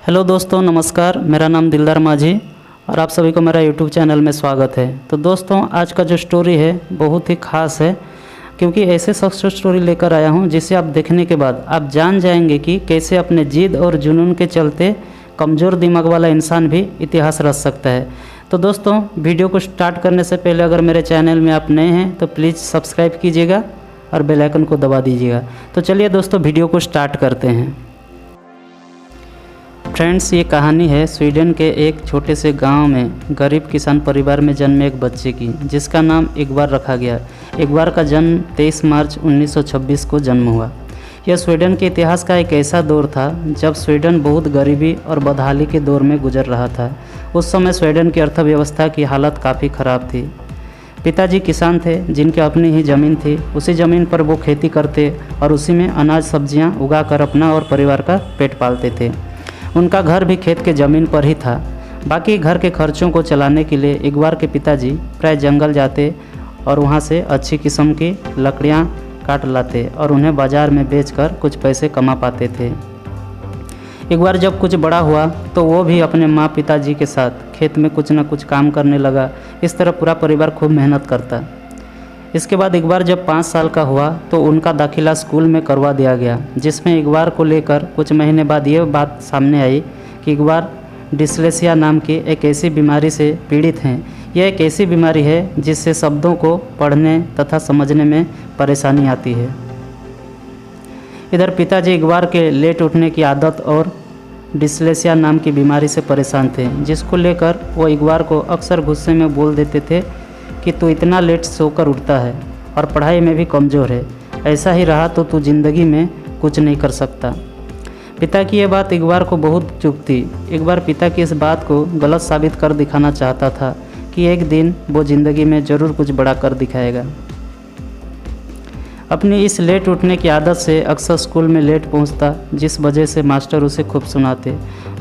Hello दोस्तों, नमस्कार। मेरा नाम दिलदार माझी और आप सभी को मेरा यूट्यूब चैनल में स्वागत है। तो दोस्तों, आज का जो स्टोरी है बहुत ही ख़ास है, क्योंकि ऐसे सक्सेस स्टोरी लेकर आया हूं जिसे आप देखने के बाद आप जान जाएंगे कि कैसे अपने जिद और जुनून के चलते कमज़ोर दिमाग वाला इंसान भी इतिहास रच सकता है। तो दोस्तों, वीडियो को स्टार्ट करने से पहले अगर मेरे चैनल में आप नए हैं तो प्लीज़ सब्सक्राइब कीजिएगा और बेल आइकन को दबा दीजिएगा। तो चलिए दोस्तों, वीडियो को स्टार्ट करते हैं। फ्रेंड्स, ये कहानी है स्वीडन के एक छोटे से गांव में गरीब किसान परिवार में जन्मे एक बच्चे की, जिसका नाम इकबार रखा गया। इकबार का जन्म 23 मार्च 1926 को जन्म हुआ। यह स्वीडन के इतिहास का एक ऐसा दौर था जब स्वीडन बहुत गरीबी और बदहाली के दौर में गुजर रहा था। उस समय स्वीडन की अर्थव्यवस्था की हालत काफ़ी ख़राब थी। पिताजी किसान थे जिनकी अपनी ही ज़मीन थी। उसी ज़मीन पर वो खेती करते और उसी में अनाज सब्जियां उगाकर अपना और परिवार का पेट पालते थे। उनका घर भी खेत के ज़मीन पर ही था। बाकी घर के खर्चों को चलाने के लिए इकबार के पिताजी प्राय जंगल जाते और वहाँ से अच्छी किस्म की लकड़ियाँ काट लाते और उन्हें बाज़ार में बेचकर कुछ पैसे कमा पाते थे। इकबार जब कुछ बड़ा हुआ तो वो भी अपने माँ पिताजी के साथ खेत में कुछ न कुछ काम करने लगा। इस तरह पूरा परिवार खूब मेहनत करता। इसके बाद इकबार जब 5 साल का हुआ तो उनका दाखिला स्कूल में करवा दिया गया, जिसमें इकबार को लेकर कुछ महीने बाद ये बात सामने आई कि इकबार डिस्लेक्सिया नाम की एक ऐसी बीमारी से पीड़ित हैं। यह एक ऐसी बीमारी है जिससे शब्दों को पढ़ने तथा समझने में परेशानी आती है। इधर पिताजी इकबार के लेट उठने की आदत और डिस्लेक्सिया नाम की बीमारी से परेशान थे, जिसको लेकर वो इकबार को अक्सर गुस्से में बोल देते थे कि तू इतना लेट सोकर उठता है और पढ़ाई में भी कमज़ोर है। ऐसा ही रहा तो तू ज़िंदगी में कुछ नहीं कर सकता। पिता की यह बात इकबार को बहुत चुभती। इकबार पिता की इस बात को गलत साबित कर दिखाना चाहता था कि एक दिन वो ज़िंदगी में ज़रूर कुछ बड़ा कर दिखाएगा। अपनी इस लेट उठने की आदत से अक्सर स्कूल में लेट पहुंचता, जिस वजह से मास्टर उसे खूब सुनाते।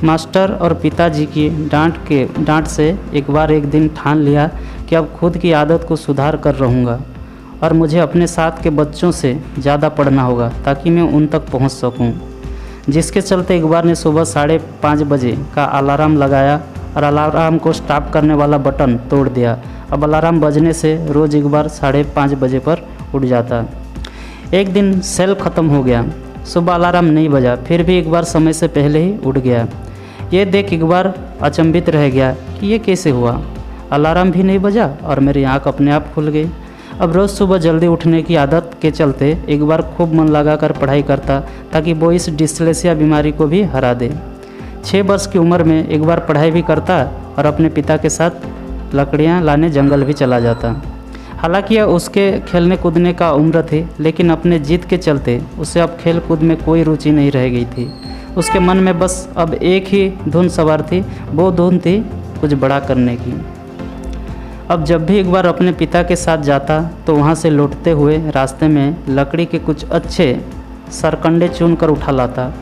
मास्टर और पिताजी की डांट से इकबार एक दिन ठान लिया कि अब खुद की आदत को सुधार कर रहूँगा और मुझे अपने साथ के बच्चों से ज़्यादा पढ़ना होगा ताकि मैं उन तक पहुँच सकूँ। जिसके चलते इकबार ने सुबह 5:30 बजे का अलार्म लगाया और अलार्म को स्टॉप करने वाला बटन तोड़ दिया। अब अलार्म बजने से रोज़ इकबार 5:30 बजे पर उठ जाता। एक दिन सेल ख़त्म हो गया। सुबह अलार्म नहीं बजा, फिर भी इकबार समय से पहले ही उठ गया। ये देख इकबार अचंभित रह गया कि ये कैसे हुआ। अलार्म भी नहीं बजा और मेरी आँख अपने आप खुल गई। अब रोज़ सुबह जल्दी उठने की आदत के चलते इकबार खूब मन लगाकर पढ़ाई करता ताकि वो इस डिस्लेक्सिया बीमारी को भी हरा दे। 6 वर्ष की उम्र में इकबार पढ़ाई भी करता और अपने पिता के साथ लकड़ियाँ लाने जंगल भी चला जाता। हालांकि यह उसके खेलने कूदने का उम्र थी, लेकिन अपने जिद के चलते उसे अब खेल कूद में कोई रुचि नहीं रह गई थी। उसके मन में बस अब एक ही धुन सवार थी, वो धुन थी कुछ बड़ा करने की। अब जब भी इकबार अपने पिता के साथ जाता तो वहाँ से लौटते हुए रास्ते में लकड़ी के कुछ अच्छे सरकंडे चुन कर उठा लाता।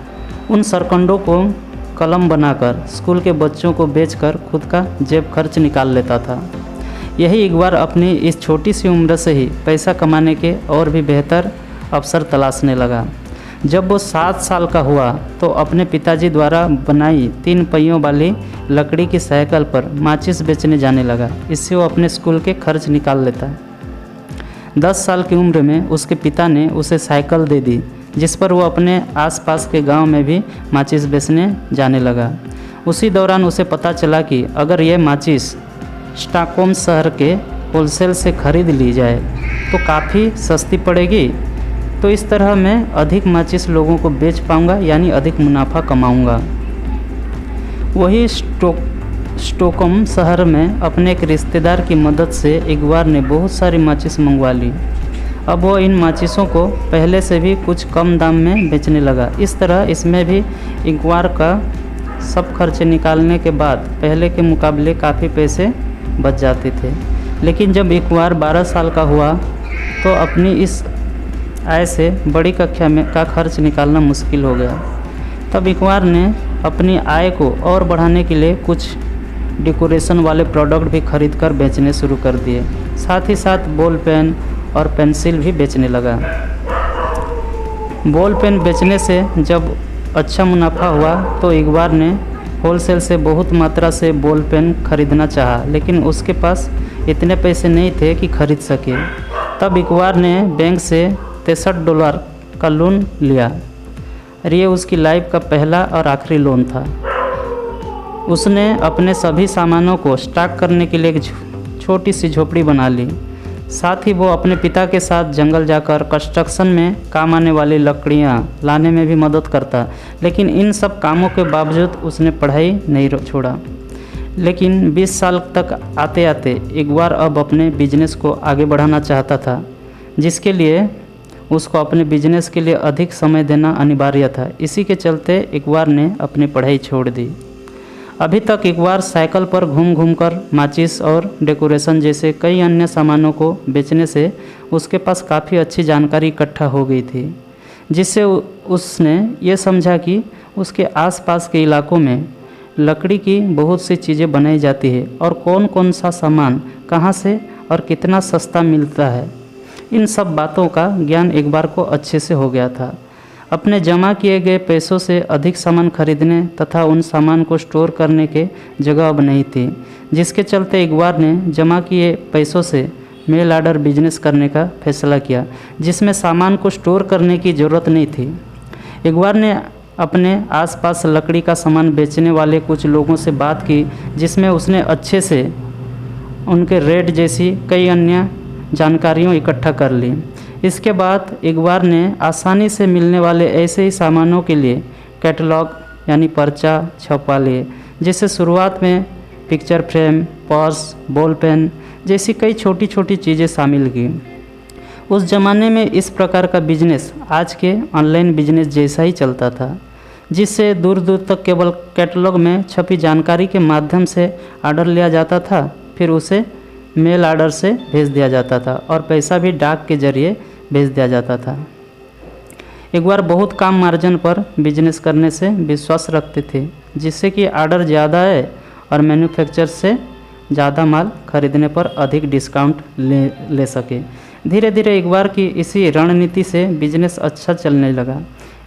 उन सरकंडों को कलम बनाकर स्कूल के बच्चों को बेचकर खुद का जेब खर्च निकाल लेता था। यही इकबार अपनी इस छोटी सी उम्र से ही पैसा कमाने के और भी बेहतर अवसर तलाशने लगा। जब वो 7 साल का हुआ तो अपने पिताजी द्वारा बनाई 3 पहियों वाली लकड़ी की साइकिल पर माचिस बेचने जाने लगा। इससे वो अपने स्कूल के खर्च निकाल लेता। 10 साल की उम्र में उसके पिता ने उसे साइकिल दे दी, जिस पर वो अपने आसपास के गांव में भी माचिस बेचने जाने लगा। उसी दौरान उसे पता चला कि अगर ये माचिस स्टॉकहोम शहर के होलसेल से खरीद ली जाए तो काफ़ी सस्ती पड़ेगी। तो इस तरह मैं अधिक माचिस लोगों को बेच पाऊँगा, यानी अधिक मुनाफा कमाऊँगा। वही स्टॉकहोम शहर में अपने एक रिश्तेदार की मदद से इकबार ने बहुत सारी माचिस मंगवा ली। अब वो इन माचिसों को पहले से भी कुछ कम दाम में बेचने लगा। इस तरह इसमें भी इकबार का सब खर्चे निकालने के बाद पहले के मुकाबले काफ़ी पैसे बच जाते थे। लेकिन जब इकबार 12 साल का हुआ तो अपनी इस आय से बड़ी कक्षा में का खर्च निकालना मुश्किल हो गया। तब इकबार ने अपनी आय को और बढ़ाने के लिए कुछ डेकोरेशन वाले प्रोडक्ट भी खरीद कर बेचने शुरू कर दिए। साथ ही साथ बॉल पेन और पेंसिल भी बेचने लगा। बॉल पेन बेचने से जब अच्छा मुनाफा हुआ तो इकबार ने होलसेल से बहुत मात्रा से बॉल पेन खरीदना चाहा, लेकिन उसके पास इतने पैसे नहीं थे कि खरीद सके। तब इकबार ने बैंक से $63 का लोन लिया और ये उसकी लाइफ का पहला और आखिरी लोन था। उसने अपने सभी सामानों को स्टॉक करने के लिए एक छोटी सी झोपड़ी बना ली। साथ ही वो अपने पिता के साथ जंगल जाकर कंस्ट्रक्शन में काम आने वाली लकड़ियाँ लाने में भी मदद करता। लेकिन इन सब कामों के बावजूद उसने पढ़ाई नहीं छोड़ा। लेकिन 20 साल तक आते आते इकबार अब अपने बिजनेस को आगे बढ़ाना चाहता था, जिसके लिए उसको अपने बिजनेस के लिए अधिक समय देना अनिवार्य था। इसी के चलते इकबार ने अपनी पढ़ाई छोड़ दी। अभी तक इकबार साइकिल पर घूम घूम कर माचिस और डेकोरेशन जैसे कई अन्य सामानों को बेचने से उसके पास काफ़ी अच्छी जानकारी इकट्ठा हो गई थी, जिससे उसने ये समझा कि उसके आसपास के इलाकों में लकड़ी की बहुत सी चीज़ें बनाई जाती है और कौन कौन सा सामान कहाँ से और कितना सस्ता मिलता है। इन सब बातों का ज्ञान इकबार को अच्छे से हो गया था। अपने जमा किए गए पैसों से अधिक सामान खरीदने तथा उन सामान को स्टोर करने के जगह अब नहीं थी, जिसके चलते इकबार ने जमा किए पैसों से मेल ऑर्डर बिजनेस करने का फैसला किया, जिसमें सामान को स्टोर करने की ज़रूरत नहीं थी। इकबार ने अपने आसपास लकड़ी का सामान बेचने वाले कुछ लोगों से बात की, जिसमें उसने अच्छे से उनके रेट जैसी कई अन्य जानकारियाँ इकट्ठा कर ली। इसके बाद इकबार ने आसानी से मिलने वाले ऐसे ही सामानों के लिए कैटलॉग यानी पर्चा छपवा लिए, जिससे शुरुआत में picture frame, purse, ball pen जैसी कई छोटी छोटी चीज़ें शामिल की। उस ज़माने में इस प्रकार का बिजनेस आज के ऑनलाइन बिजनेस जैसा ही चलता था, जिससे दूर दूर तक केवल कैटलॉग में छपी जानकारी के माध्यम से ऑर्डर लिया जाता था, फिर उसे मेल ऑर्डर से भेज दिया जाता था और पैसा भी डाक के जरिए भेज दिया जाता था। इकबार बहुत कम मार्जिन पर बिजनेस करने से विश्वास रखते थे, जिससे कि ऑर्डर ज़्यादा है और मैन्युफैक्चर से ज़्यादा माल खरीदने पर अधिक डिस्काउंट ले सके। धीरे धीरे इकबार की इसी रणनीति से बिजनेस अच्छा चलने लगा।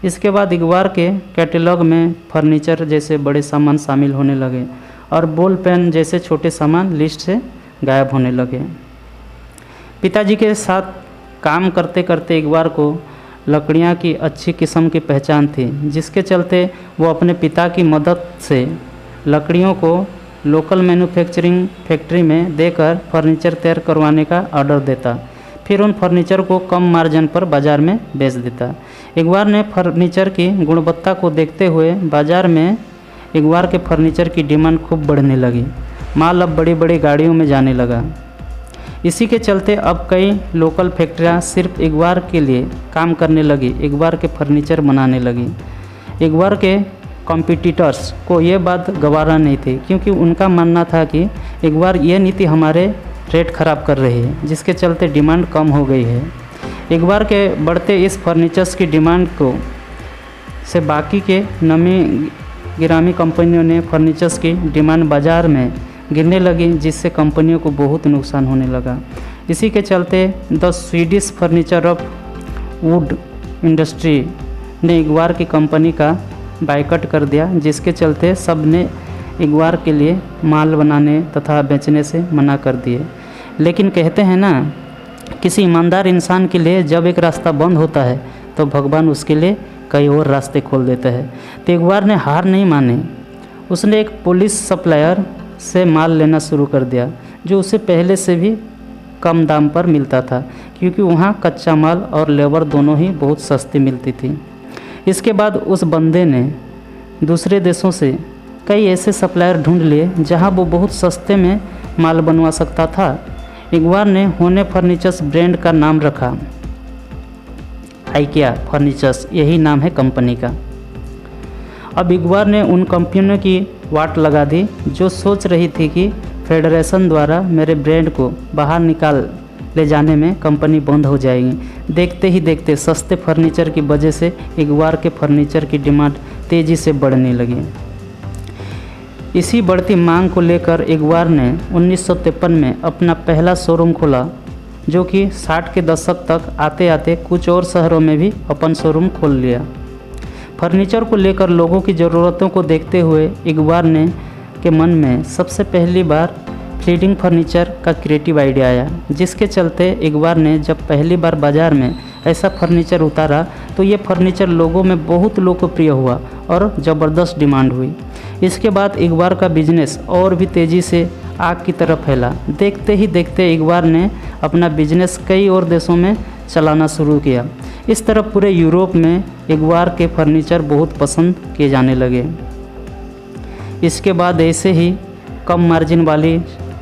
इसके बाद इकबार के कैटलॉग में फर्नीचर जैसे बड़े सामान शामिल होने लगे और बॉल पेन जैसे छोटे सामान लिस्ट से गायब होने लगे। पिताजी के साथ काम करते करते इकबार को लकड़ियाँ की अच्छी किस्म की पहचान थी, जिसके चलते वो अपने पिता की मदद से लकड़ियों को लोकल मैन्युफैक्चरिंग फैक्ट्री में देकर फर्नीचर तैयार करवाने का ऑर्डर देता, फिर उन फर्नीचर को कम मार्जिन पर बाज़ार में बेच देता। इकबार ने फर्नीचर की गुणवत्ता को देखते हुए बाज़ार में इकबार के फर्नीचर की डिमांड खूब बढ़ने लगी। माल अब बड़ी बड़ी गाड़ियों में जाने लगा। इसी के चलते अब कई लोकल फैक्ट्रियां सिर्फ इकबार के लिए काम करने लगी, इकबार के फर्नीचर बनाने लगी। इकबार के कॉम्पिटिटर्स को ये बात गवारा नहीं थी, क्योंकि उनका मानना था कि इकबार ये नीति हमारे रेट ख़राब कर रही है, जिसके चलते डिमांड कम हो गई है। इकबार के बढ़ते इस फर्नीचर्स की डिमांड को से बाकी के नमी गिरामी कंपनियों ने फर्नीचर्स की डिमांड बाज़ार में गिरने लगी, जिससे कंपनियों को बहुत नुकसान होने लगा। इसी के चलते the Swedish furniture of would industry ने इकबार की कंपनी का बायकॉट कर दिया, जिसके चलते सब ने इकबार के लिए माल बनाने तथा बेचने से मना कर दिए। लेकिन कहते हैं ना, किसी ईमानदार इंसान के लिए जब एक रास्ता बंद होता है तो भगवान उसके लिए कई और रास्ते खोल देता है। तो इकबार ने हार नहीं मानी। उसने एक पुलिस सप्लायर से माल लेना शुरू कर दिया, जो उसे पहले से भी कम दाम पर मिलता था, क्योंकि वहाँ कच्चा माल और लेबर दोनों ही बहुत सस्ती मिलती थी। इसके बाद उस बंदे ने दूसरे देशों से कई ऐसे सप्लायर ढूंढ लिए जहाँ वो बहुत सस्ते में माल बनवा सकता था। इकबार ने होने फर्नीचर्स ब्रांड का नाम रखा, आइकिया फर्नीचर्स, यही नाम है कंपनी का। अब इकबार ने उन कंपनियों की वाट लगा दी जो सोच रही थी कि फेडरेशन द्वारा मेरे ब्रांड को बाहर निकाल ले जाने में कंपनी बंद हो जाएगी। देखते ही देखते सस्ते फर्नीचर की वजह से इकबार के फर्नीचर की डिमांड तेज़ी से बढ़ने लगी। इसी बढ़ती मांग को लेकर इकबार ने 1953 में अपना पहला शोरूम खोला, जो कि 60 के दशक तक आते आते कुछ और शहरों में भी अपन शोरूम खोल लिया। फर्नीचर को लेकर लोगों की ज़रूरतों को देखते हुए इकबाल ने के मन में सबसे पहली बार फीडिंग फर्नीचर का क्रिएटिव आइडिया आया, जिसके चलते इकबाल ने जब पहली बार बाज़ार में ऐसा फर्नीचर उतारा तो ये फर्नीचर लोगों में बहुत लोकप्रिय हुआ और ज़बरदस्त डिमांड हुई। इसके बाद इकबाल का बिजनेस और भी तेज़ी से आग की तरफ फैला। देखते ही देखते इकबाल ने अपना बिजनेस कई और देशों में चलाना शुरू किया। इस तरह पूरे यूरोप में इकबाल के फर्नीचर बहुत पसंद किए जाने लगे। इसके बाद ऐसे ही कम मार्जिन वाली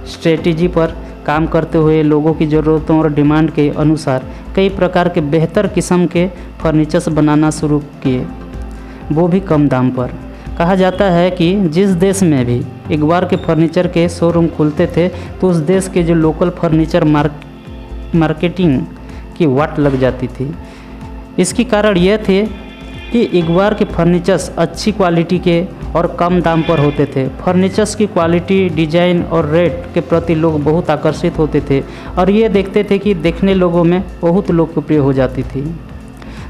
स्ट्रेटजी पर काम करते हुए लोगों की ज़रूरतों और डिमांड के अनुसार कई प्रकार के बेहतर किस्म के फर्नीचर्स बनाना शुरू किए, वो भी कम दाम पर। कहा जाता है कि जिस देश में भी इकबाल के फर्नीचर के शोरूम खुलते थे तो उस देश के जो लोकल फर्नीचर मार्केटिंग की वाट लग जाती थी। इसकी कारण यह थे कि इकबाल के फर्नीचर्स अच्छी क्वालिटी के और कम दाम पर होते थे। फर्नीचर्स की क्वालिटी, डिजाइन और रेट के प्रति लोग बहुत आकर्षित होते थे और ये देखते थे कि देखने लोगों में बहुत लोकप्रिय हो जाती थी।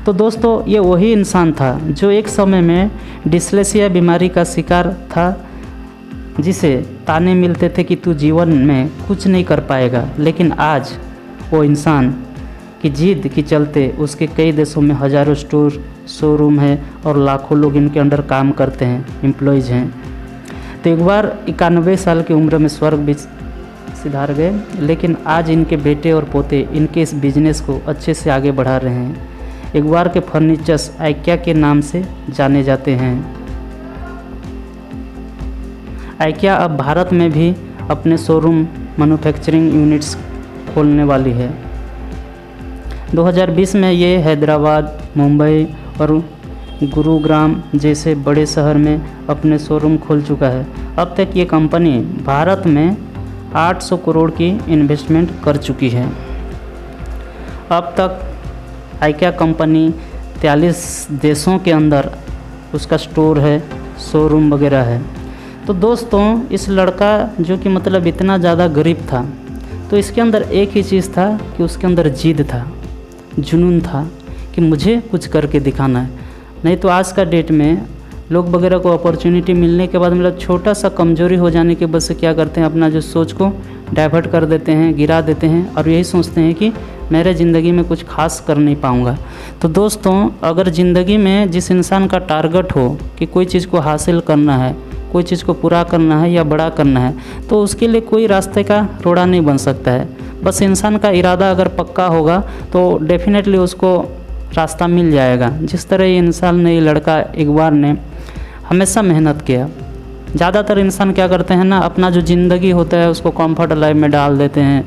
तो दोस्तों, ये वही इंसान था जो एक समय में डिस्लेक्सिया बीमारी का शिकार था, जिसे ताने मिलते थे कि तू जीवन में कुछ नहीं कर पाएगा, लेकिन आज वो इंसान की जिद के चलते उसके कई देशों में हज़ारों स्टोर, शोरूम है और लाखों लोग इनके अंडर काम करते हैं, एम्प्लॉयज़ हैं। तो इकबाल 91 साल की उम्र में स्वर्ग भी सिधार गए, लेकिन आज इनके बेटे और पोते इनके इस बिजनेस को अच्छे से आगे बढ़ा रहे हैं। इकबाल के फर्नीचर्स आइकिया के नाम से जाने जाते हैं। आइकिया अब भारत में भी अपने शोरूम मैन्युफैक्चरिंग यूनिट्स खोलने वाली है। 2020 में ये हैदराबाद, मुंबई और गुरुग्राम जैसे बड़े शहर में अपने शोरूम खोल चुका है। अब तक ये कंपनी भारत में 800 करोड़ की इन्वेस्टमेंट कर चुकी है। अब तक आइकिया कंपनी 43 देशों के अंदर उसका स्टोर है, शोरूम वगैरह है। तो दोस्तों, इस लड़का जो कि मतलब इतना ज़्यादा गरीब था, तो इसके अंदर एक ही चीज़ था कि उसके अंदर जिद था, जुनून था कि मुझे कुछ करके दिखाना है। नहीं तो आज का डेट में लोग वगैरह को अपॉर्चुनिटी मिलने के बाद मतलब छोटा सा कमज़ोरी हो जाने के वजह से क्या करते हैं, अपना जो सोच को डाइवर्ट कर देते हैं, गिरा देते हैं और यही सोचते हैं कि मेरे ज़िंदगी में कुछ खास कर नहीं पाऊँगा। तो दोस्तों, अगर ज़िंदगी में जिस इंसान का टारगेट हो कि कोई चीज़ को हासिल करना है, कोई चीज़ को पूरा करना है या बड़ा करना है, तो उसके लिए कोई रास्ते का रोड़ा नहीं बन सकता है। बस इंसान का इरादा अगर पक्का होगा तो डेफिनेटली उसको रास्ता मिल जाएगा। जिस तरह ये इंसान ने, ये लड़का इकबाल ने हमेशा मेहनत किया। ज़्यादातर इंसान क्या करते हैं ना, अपना जो ज़िंदगी होता है उसको कंफर्ट लाइफ में डाल देते हैं,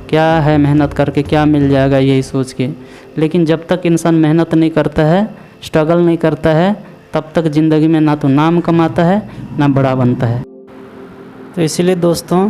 क्या है मेहनत करके क्या मिल जाएगा यही सोच के। लेकिन जब तक इंसान मेहनत नहीं करता है, स्ट्रगल नहीं करता है, तब तक ज़िंदगी में ना तो नाम कमाता है ना बड़ा बनता है। तो इसीलिए दोस्तों,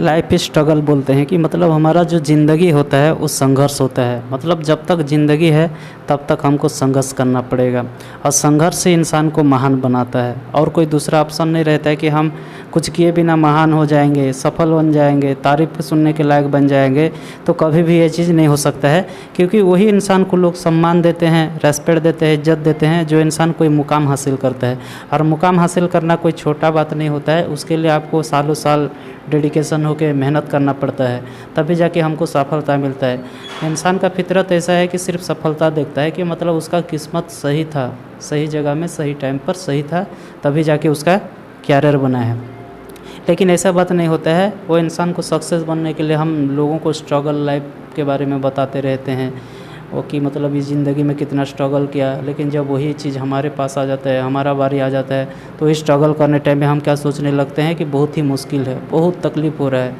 लाइफ स्ट्रगल बोलते हैं कि मतलब हमारा जो ज़िंदगी होता है वो संघर्ष होता है। मतलब जब तक ज़िंदगी है तब तक हमको संघर्ष करना पड़ेगा और संघर्ष से इंसान को महान बनाता है। और कोई दूसरा ऑप्शन नहीं रहता है कि हम कुछ किए बिना महान हो जाएंगे, सफल बन जाएंगे, तारीफ़ सुनने के लायक बन जाएंगे। तो कभी भी ये चीज़ नहीं हो सकता है, क्योंकि वही इंसान को लोग सम्मान देते हैं, रेस्पेक्ट देते हैं, इज्जत देते हैं जो इंसान कोई मुकाम हासिल करता है। और मुकाम हासिल करना कोई छोटा बात नहीं होता है, उसके लिए आपको सालों साल डेडिकेशन होकर मेहनत करना पड़ता है, तभी जाके हमको सफलता मिलता है। इंसान का फितरत ऐसा है कि सिर्फ सफलता देखता है कि मतलब उसका किस्मत सही था, सही जगह में सही टाइम पर सही था, तभी जाके उसका कैरियर बना है। लेकिन ऐसा बात नहीं होता है। वो इंसान को सक्सेस बनने के लिए हम लोगों को स्ट्रगल लाइफ के बारे में बताते रहते हैं, वो कि मतलब इस ज़िंदगी में कितना स्ट्रगल किया। लेकिन जब वही चीज़ हमारे पास आ जाता है, हमारा बारी आ जाता है, तो इस स्ट्रगल करने टाइम में हम क्या सोचने लगते हैं कि बहुत ही मुश्किल है, बहुत तकलीफ़ हो रहा है,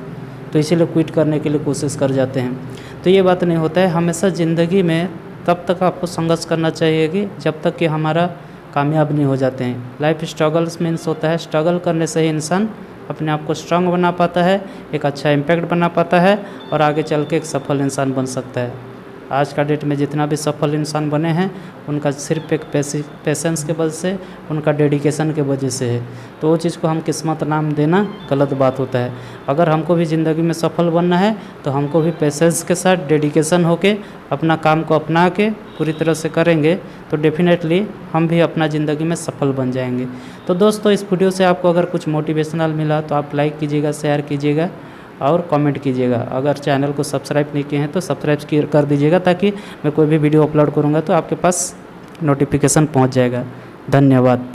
तो इसीलिए क्विट करने के लिए कोशिश कर जाते हैं। तो ये बात नहीं होता है। हमेशा ज़िंदगी में तब तक आपको संघर्ष करना चाहिए कि जब तक कि हमारा कामयाब नहीं हो जाते हैं। लाइफ स्ट्रगल्स मीन्स होता है, स्ट्रगल करने से ही इंसान अपने आप को स्ट्रांग बना पाता है, एक अच्छा इम्पैक्ट बना पाता है और आगे चल के एक सफल इंसान बन सकता है। आज का डेट में जितना भी सफल इंसान बने हैं उनका सिर्फ एक पेशेंस के वजह से, उनका डेडिकेशन के वजह से है। तो वो चीज़ को हम किस्मत नाम देना गलत बात होता है। अगर हमको भी ज़िंदगी में सफल बनना है तो हमको भी पेशेंस के साथ डेडिकेशन होके अपना काम को अपना के पूरी तरह से करेंगे तो डेफिनेटली हम भी अपना ज़िंदगी में सफल बन जाएंगे। तो दोस्तों, इस वीडियो से आपको अगर कुछ मोटिवेशनल मिला तो आप लाइक कीजिएगा, शेयर कीजिएगा और कमेंट कीजिएगा। अगर चैनल को सब्सक्राइब नहीं किए हैं तो सब्सक्राइब कर दीजिएगा, ताकि मैं कोई भी वीडियो अपलोड करूँगा तो आपके पास नोटिफिकेशन पहुँच जाएगा। धन्यवाद।